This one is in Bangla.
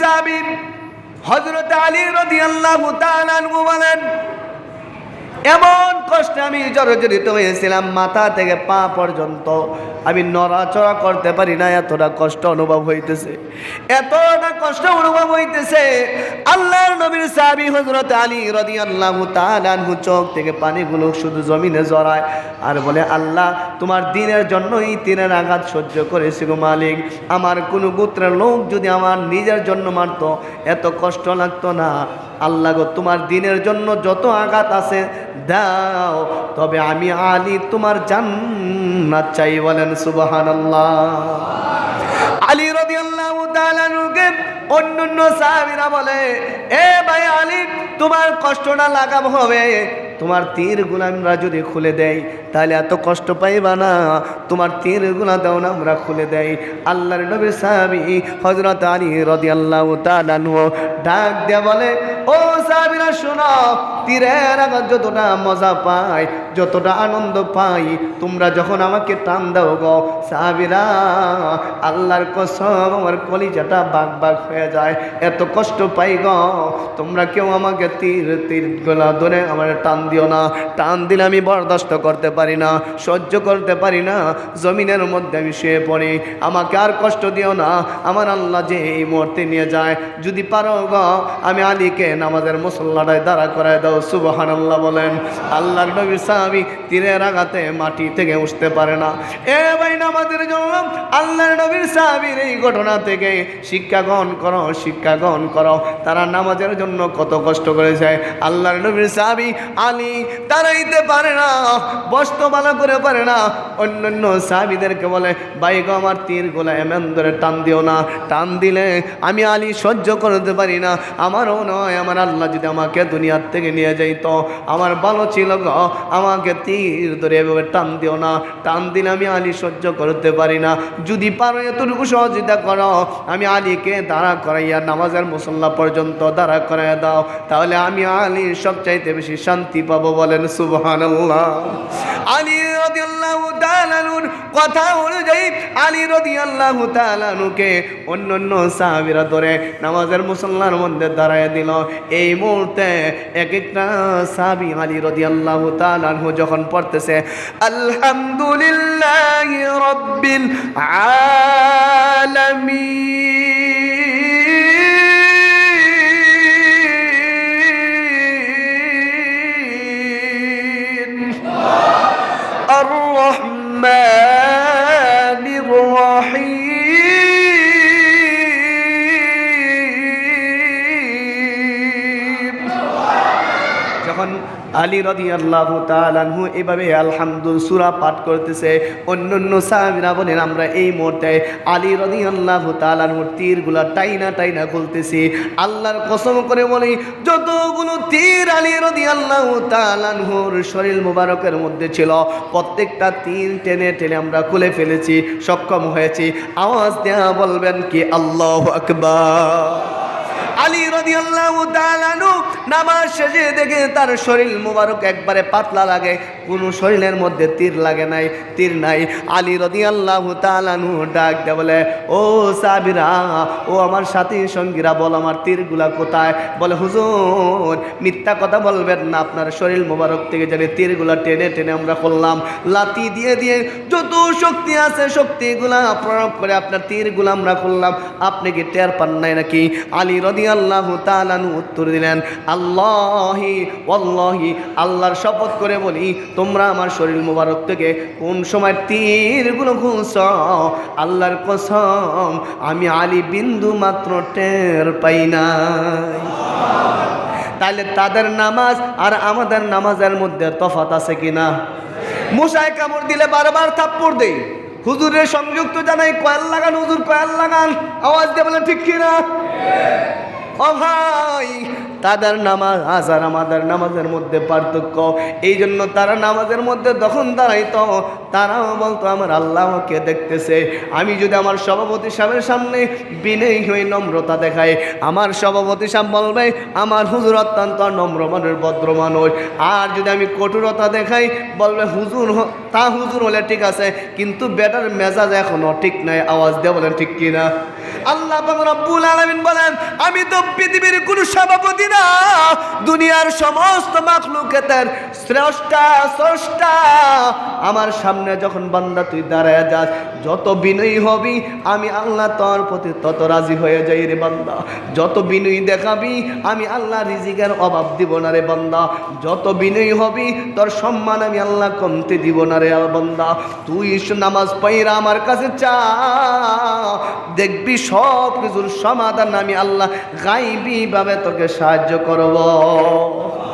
সাহাবী হযরত আলী রাদিয়াল্লাহু তাআলা আনহু বলেন, এমন কষ্টে আমি জর্জরিত হয়েছিলাম, মাথা থেকে পা পর্যন্ত আমি নড়াচড়া করতে পারি না, এতটা কষ্ট অনুভব হইতেছে, এতটা কষ্ট অনুভব হইতেছে। আল্লাহর নবীর সাহাবী হযরত আলী রাদিয়াল্লাহু তাআলা আনহু চোখ থেকে পানিগুলো শুধু জমিনে জড়ায় আর বলে, আল্লাহ তোমার দ্বীনের জন্যই তীরের আঘাত সহ্য করেছি গো মালিক। আমার কোনো গোত্রের লোক যদি আমার নিজের জন্য মারতো এত কষ্ট লাগতো না। আল্লাহ গো, তোমার দ্বীনের জন্য যত আঘাত আছে দাও, তবে আমি আলী তোমার জান্নাত চাই। বলেন সুবহানাল্লাহ। আলী রাদিয়াল্লাহু তাআলা আনহুকে অন্যান্য সাহাবীরা বলে, এ ভাই আলী, তোমার কষ্টটা লাঘব হবে, তোমার তীরগুলো আমরা যদি খুলে দেই তাহলে এত কষ্ট পাইবা না, তোমার তীরগুলো দাও না আমরা খুলে দেই। আল্লাহর নবীর সাহাবী হযরত আলী রাদিয়াল্লাহু তাআলা আনহু ডাক দিয়ে বলে, ও সাহাবীরা শোনো, তীরের আঘাত যতটা মজা পাই, যতটা আনন্দ পাই, তোমরা যখন আমাকে টান দাও গো সাহাবীরা, আল্লাহর কসম আমার কলিজাটা বাগ বাগ হয়ে যায়, এত কষ্ট পাই গো। তোমরা কেউ আমাকে তীর গলা ধরে আমার টান দিও না, টান দিলে আমি বরদাস্ত করতে পারি না, সহ্য করতে পারি না, জমিনের মধ্যে আমি শুয়ে পড়ি, আমাকে আর কষ্ট দিও না। আমার আল্লাহ যে এই মুহূর্তে নিয়ে যায়, যদি পারো গো আমি আলীকে নামাজের মুসল্লাটায় দাঁড়া করায় দাও। সুবহানাল্লাহ বলেন। আল্লাহর নবীর সাহাবী তীরের আঘাতে মাটি থেকে উঠতে পারে না। এ ভাই, নামাজের জন্য আল্লাহর নবীর সাহাবীর এই ঘটনা থেকে শিক্ষা গ্রহণ করো, শিক্ষা গ্রহণ করো। তারা নামাজের জন্য কত কষ্ট করেছে। আল্লাহর নবীর সাহাবী আলী দাঁড়াইতে পারে না, বসতে ভালো করে পারে না, অন্যান্য সাহাবীদেরকে বলে, ভাই গো আমার তীরগুলো এমন ধরে টান দিও না, টান দিলে আমি আলী সহ্য করতে পারি না। আমারও নয়, আমার আল্লাহ যদি আমাকে দুনিয়ার থেকে নিয়ে যাইত আমার ভালো ছিল গো, আমাকে তীর ধরে এভাবে টান দিও না, টান দিলে আমি আলী সহ্য করতে পারি না। যদি পারো এতটুকু সহযোগিতা করো, আমি আলীকে দাঁড়া করাইয়া নামাজের মুসল্লা পর্যন্ত দাঁড়া করাইয়া দাও, তাহলে আমি আলীর সবচাইতে বেশি শান্তি পাবো। বলেন সুবহানাল্লাহ। আলী রাদিয়াল্লাহু তাআলা আনহুর কথা অনুযায়ী আলী রাদিয়াল্লাহু তাআলা আনহুকে অন্যান্য সাহাবীরা ধরে নামাজের মুসল্লার মধ্যে দাঁড়ায় দিল। এই মুহূর্তে এক একটা সাহাবী আলী রাদিয়াল্লাহু তাআলা আনহু যখন পড়তেছে, আলহামদুলিল্লাহি রাব্বিল আলামিন আর-রহমানির রহিম, যখন আলী রাদিয়াল্লাহু তাআলা আনহু এভাবে আলহামদুলিল্লাহ সূরা পাঠ করতেছে, অন্যান্য সাহাবীরা বলেন, আমরা এই মুহূর্তে আলী রাদিয়াল্লাহু তাআলা আনহুর তীরগুলা টাইনা টাইনা খুলতেছি। আল্লাহর কসম করে বলি, যতগুলো তীর আলী রাদিয়াল্লাহু তাআলা আনহুর শরীর মুবারকের মধ্যে ছিল, প্রত্যেকটা তীর টেনে টেনে আমরা খুলে ফেলেছি, সক্ষম হয়েছি। আওয়াজ দেয়া বলবেন কি আল্লাহু আকবার। আলী রাদিয়াল্লাহু তাআলা আনহু নামাজ শেষে দেখে তার শরীর মুবারক একবারে পাতলা লাগে, কোনো শরীরের মধ্যে তীর লাগে নাই, তীর নাই। আলী রাদিয়াল্লাহু তাআলা আনহু ডাক দিয়ে বলে, ও সাহাবীরা, ও আমার সাথী সঙ্গীরা, বল আমার তীরগুলা কোথায়? বলে, হুজুর মিথ্যা কথা বলবেন না, আপনার শরীর মুবারক থেকে জানি তীরগুলা টেনে টেনে আমরা করলাম, লাথি দিয়ে দিয়ে যত শক্তি আছে শক্তিগুলা প্রয়োগ করে আপনার তীরগুলা আমরা করলাম, আপনি কি টের পান নাই নাকি? আলী রাদিয়াল্লাহু তাআলা আনহু উত্তর দিলেন, আল্লাহি ওয়াল্লাহি, আল্লাহর শপথ করে বলি, তোমরা আমার শরীর মুবারক থেকে কোন সময় তীরগুলো খুলছ, আল্লাহর কসম আমি আলী বিন্দু মাত্র টের পাই নাই। তাহলে তাদের নামাজ আর আমাদের নামাজের মধ্যে তফাৎ আছে কিনা? মুসায় কামড় দিলে বারবার থাপ্পড় দেই, হুজুরের সংযুক্ত জানাই, কয়েল লাগান হুজুর, কয়েল লাগান, আওয়াজ দিয়ে বলেন ঠিক কিনা? ও ভাই, তাদের নামাজ আর আমাদের নামাজের মধ্যে পার্থক্য। এই জন্য তারা নামাজের মধ্যে যখন দাঁড়াইতো তারাও বলতো আমার আল্লাহকে দেখতেছে। আমি যদি আমার সভাপতি সাহেবের সামনে বিনয়ী হয়ে নম্রতা দেখাই, আমার সভাপতি সাহেব বলবে আমার হুজুর অত্যন্ত নম্র মানুষ, ভদ্র মানুষ। আর যদি আমি কঠোরতা দেখাই বলবে হুজুর, তা হুজুর হলে ঠিক আছে, কিন্তু বেটার মেজাজ এখনো ঠিক নাই। আওয়াজ দিয়ে বলেন ঠিক কিনা? আল্লাহ পাক রব্বুল আলামিন বলেন, আমি তো পৃথিবীর কোনো সভাপতি না, দুনিয়ার সমস্ত মাখলুকাতের স্রষ্টা। আমার সামনে যখন বান্দা তুই দাঁড়ায় যাস, যত বিনয়ী হবি আমি আল্লাহ তোর প্রতি তত রাজি হয়ে যাই রে বান্দা। যত বিনয়ী দেখাবি আমি আল্লাহ রিজিকের অভাব দিব না রে বান্দা। যত বিনয়ী হবি তোর সম্মান আমি আল্লাহ কমতে দিব না রে বান্দা। তুই নামাজ পড়া আমার কাছে চা, দেখবি সব কিছুর সমাধান আমি আল্লাহ গাইবি ভাবে তোকে সাহায্য করব।